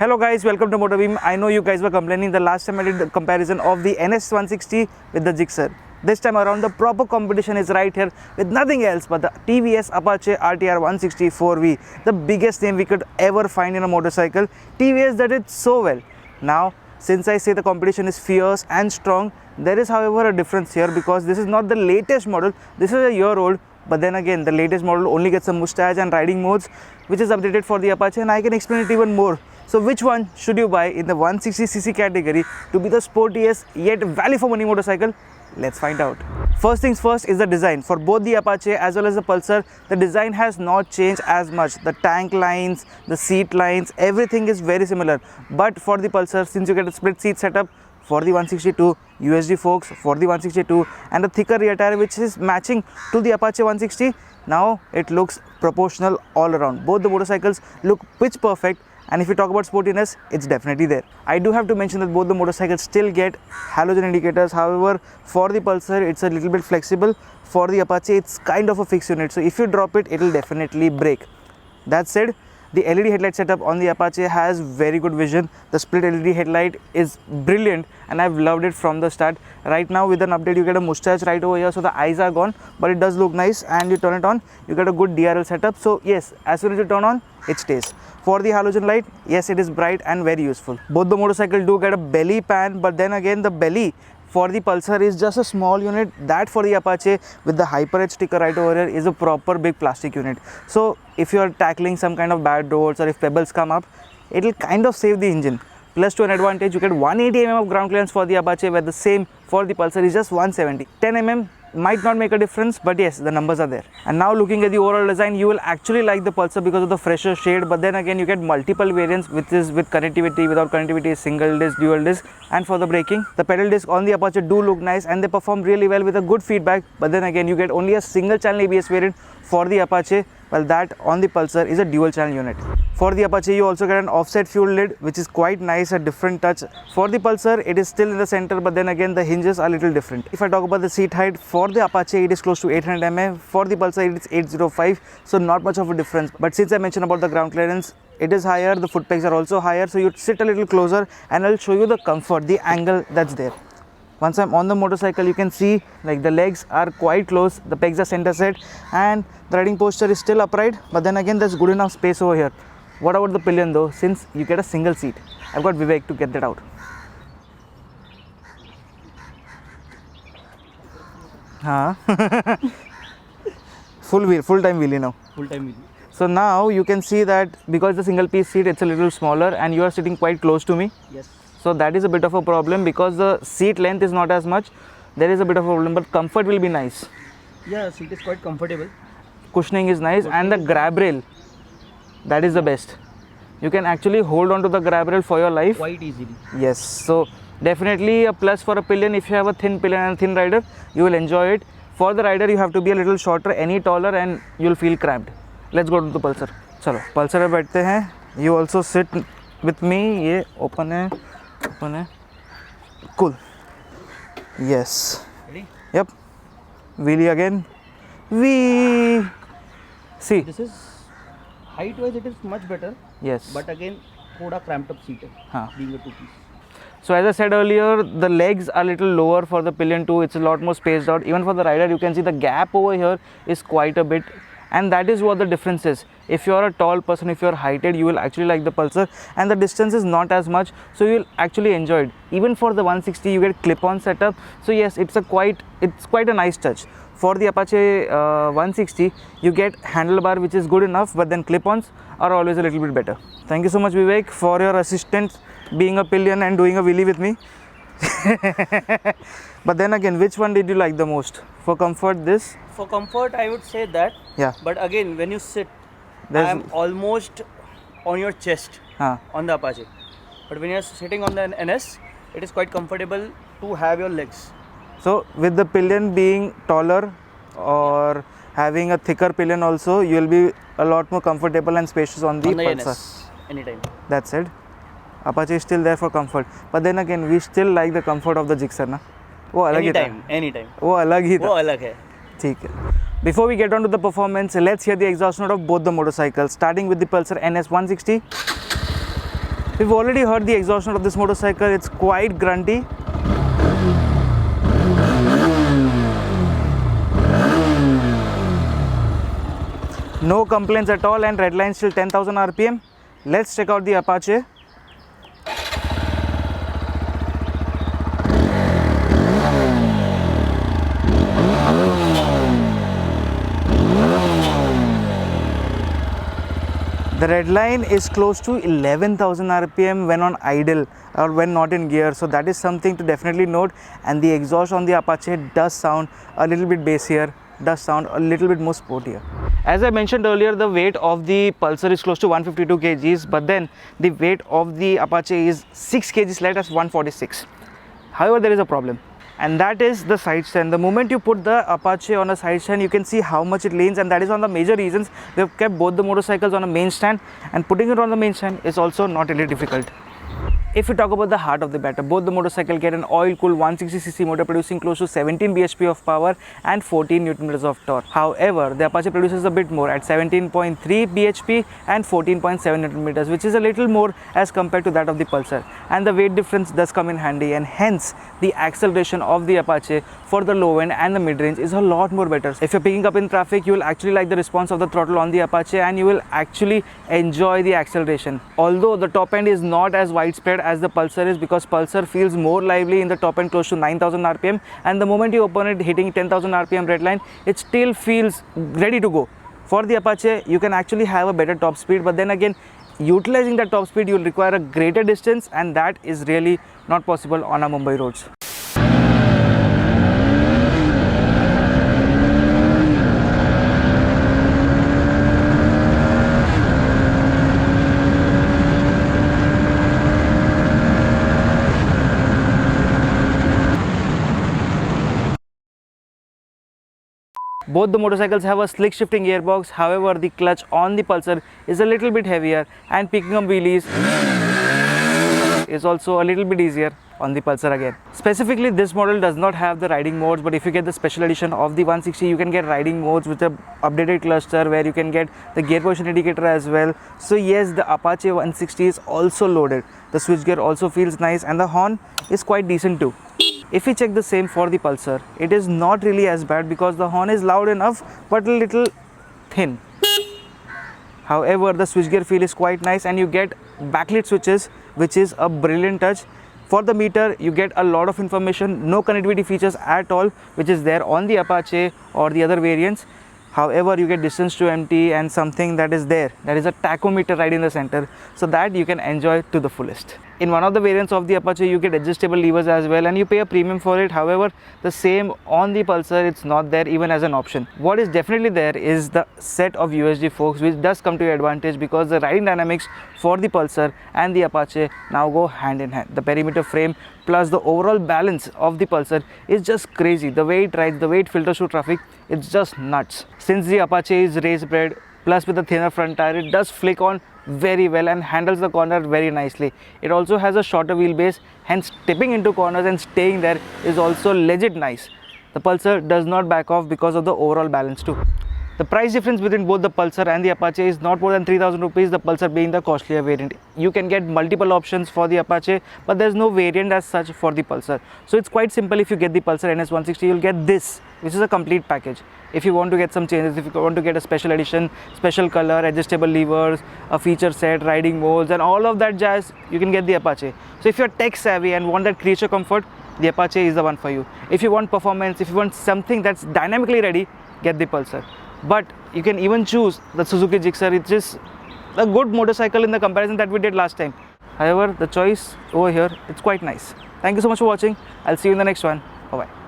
Hello guys, welcome to MotorBeam. I know you guys were complaining the last time I did the comparison of the NS 160 with the Gixxer. This time around the proper competition is right here with nothing else but the TVS Apache RTR 160 4V, the biggest name we could ever find in a motorcycle. TVS did it so well. Now, since I say the competition is fierce and strong, there is however a difference here because this is not the latest model, this is a year old. But then again, the latest model only gets a mustache and riding modes, which is updated for the Apache, and I can explain it even more. So which one should you buy in the 160cc category to be the sportiest yet value for money motorcycle? Let's find out. First things first is the design. For both the Apache as well as the Pulsar, the design has not changed as much. The tank lines, the seat lines, everything is very similar. But for the Pulsar, since you get a split seat setup, for the 162, USD forks for the 162 and a thicker rear tire which is matching to the Apache 160. Now it looks proportional all around. Both the motorcycles look pitch perfect, and if you talk about sportiness, it's definitely there. I do have to mention that both the motorcycles still get halogen indicators. However, for the Pulsar it's a little bit flexible. For the Apache it's kind of a fixed unit, so if you drop it, it'll definitely break. That said, the LED headlight setup on the Apache has very good vision. The split LED headlight is brilliant and I've loved it from the start. Right now with an update you get a mustache right over here, so the eyes are gone, but it does look nice, and you turn it on, you get a good DRL setup. So yes, as soon as you turn on, it stays. For the halogen light, yes, it is bright and very useful. Both the motorcycle do get a belly pan, but then again the belly for the Pulsar is just a small unit. That for the Apache with the Hyper Edge sticker right over here is a proper big plastic unit. So if you are tackling some kind of bad roads or if pebbles come up, it will kind of save the engine. Plus to an advantage, you get 180 mm of ground clearance for the Apache, where the same for the Pulsar is just 170. 10 mm might not make a difference, but yes, the numbers are there. And now looking at the overall design, you will actually like the Pulsar because of the fresher shade, but then again you get multiple variants, which is with connectivity, without connectivity, single disc, dual disc. And for the braking, the pedal disc on the Apache do look nice and they perform really well with a good feedback, but then again you get only a single channel ABS variant for the Apache, while that on the Pulsar is a dual channel unit. For the Apache you also get an offset fuel lid, which is quite nice, a different touch. For the Pulsar it is still in the center, but then again the hinges are a little different. If I talk about the seat height, for the Apache it is close to 800 mm, for the Pulsar it is 805, so not much of a difference. But since I mentioned about the ground clearance, it is higher, the foot pegs are also higher, so you sit a little closer and I'll show you the comfort, the angle that's there. Once I'm on the motorcycle, you can see like the legs are quite close, the pegs are center set, and the riding posture is still upright, but then again there's good enough space over here. What about the pillion though? Since you get a single seat, I've got Vivek to get that out. Full time wheelie now. Full time wheelie. So now you can see that because the single piece seat, it's a little smaller and you are sitting quite close to me. Yes. So that is a bit of a problem because the seat length is not as much. There is a bit of a problem, but comfort will be nice. Yeah, seat is quite comfortable. Cushioning is nice, and the grab rail, that is the best. You can actually hold on to the grab rail for your life Quite easily. Yes, so definitely a plus for a pillion. If you have a thin pillion and a thin rider, you will enjoy it. For the rider, you have to be a little shorter, any taller, and you'll feel cramped. Let's go to the Pulsar. Chalo, Pulsar पे बैठते हैं. You also sit with me. ये open है. Cool. Yes. Ready? Yep. Wheelie again. Whee. See. This is height wise it is much better. Yes. But again, thoda cramped up seat hai, being a two-piece. So as I said earlier, the legs are little lower for the pillion too. It's a lot more spaced out. Even for the rider, you can see the gap over here is quite a bit. And that is what the difference is. If you are a tall person, if you are heighted, you will actually like the Pulsar, and the distance is not as much, so you will actually enjoy it. Even for the 160, you get clip-on setup. So yes, it's quite a nice touch. For the Apache 160, you get handlebar, which is good enough, but then clip-ons are always a little bit better. Thank you so much, Vivek, for your assistance being a pillion and doing a wheelie with me. But then again, which one did you like the most? For comfort, this? For comfort, I would say that. Yeah. But again, when you sit, I am almost on your chest on the Apache. But when you are sitting on the NS, it is quite comfortable to have your legs. So with the pillion being taller or having a thicker pillion also, you will be a lot more comfortable and spacious on the Pulsar. NS, anytime. That said, Apache is still there for comfort. But then again, we still like the comfort of the Gixxer na? वो अलग ही था. Anytime. वो अलग ही था. वो अलग है. ठीक है. Before we get on to the performance, let's hear the exhaust note of both the motorcycles, starting with the Pulsar NS 160. We've already heard the exhaust note of this motorcycle. It's quite grunty. No complaints at all, and redline still 10,000 RPM. Let's check out the Apache. The red line is close to 11,000 RPM when on idle or when not in gear, so that is something to definitely note. And the exhaust on the Apache does sound a little bit bassier, does sound a little bit more sportier. As I mentioned earlier, the weight of the Pulsar is close to 152 kgs, but then the weight of the Apache is 6 kgs light as 146. However, there is a problem, and that is the side stand. The moment you put the Apache on a side stand, you can see how much it leans, and that is one of the major reasons we have kept both the motorcycles on a main stand, and putting it on the main stand is also not really difficult. If we talk about the heart of the matter, both the motorcycle get an oil-cooled 160cc motor producing close to 17 bhp of power and 14 Nm of torque. However, the Apache produces a bit more at 17.3 bhp and 14.7 Nm, which is a little more as compared to that of the Pulsar. And the weight difference does come in handy, and hence the acceleration of the Apache for the low end and the mid range is a lot more better. If you're picking up in traffic, you will actually like the response of the throttle on the Apache, and you will actually enjoy the acceleration. Although the top end is not as widespread as the Pulsar is, because Pulsar feels more lively in the top end close to 9,000 RPM, and the moment you open it hitting 10,000 RPM redline, it still feels ready to go. For the Apache, you can actually have a better top speed, but then again, utilizing that top speed, you will require a greater distance, and that is really not possible on our Mumbai roads. Both the motorcycles have a slick shifting gearbox. However, the clutch on the Pulsar is a little bit heavier, and picking up wheelies is also a little bit easier on the Pulsar again. Specifically, this model does not have the riding modes, but if you get the special edition of the 160, you can get riding modes with an updated cluster where you can get the gear position indicator as well. So yes, the Apache 160 is also loaded. The switchgear also feels nice, and the horn is quite decent too. If we check the same for the Pulsar, it is not really as bad because the horn is loud enough but a little thin. However, the switchgear feel is quite nice, and you get backlit switches, which is a brilliant touch. For the meter, you get a lot of information, no connectivity features at all, which is there on the Apache or the other variants. However, you get distance to empty and something that is there, that is a tachometer right in the center, so that you can enjoy to the fullest. In one of the variants of the Apache, you get adjustable levers as well, and you pay a premium for it. However, the same on the Pulsar, it's not there even as an option. What is definitely there is the set of USD forks, which does come to your advantage because the riding dynamics for the Pulsar and the Apache now go hand in hand. The perimeter frame plus the overall balance of the Pulsar is just crazy. The way it rides, the way it filters through traffic, it's just nuts. Since the Apache is race bred, plus with the thinner front tire, it does flick on very well and handles the corner very nicely. It also has a shorter wheelbase, hence tipping into corners and staying there is also legit nice. The Pulsar does not back off because of the overall balance too. The price difference between both the Pulsar and the Apache is not more than 3,000 rupees, the Pulsar being the costlier variant. You can get multiple options for the Apache, but there's no variant as such for the Pulsar. So it's quite simple. If you get the Pulsar NS 160, you'll get this, which is a complete package. If you want to get some changes, if you want to get a special edition, special color, adjustable levers, a feature set, riding modes, and all of that jazz, you can get the Apache. So if you're tech savvy and want that creature comfort, the Apache is the one for you. If you want performance, if you want something that's dynamically ready, get the Pulsar. But you can even choose the Suzuki Gixxer, which is a good motorcycle in the comparison that we did last time. However, the choice over here, it's quite nice. Thank you so much for watching. I'll see you in the next one. Bye bye.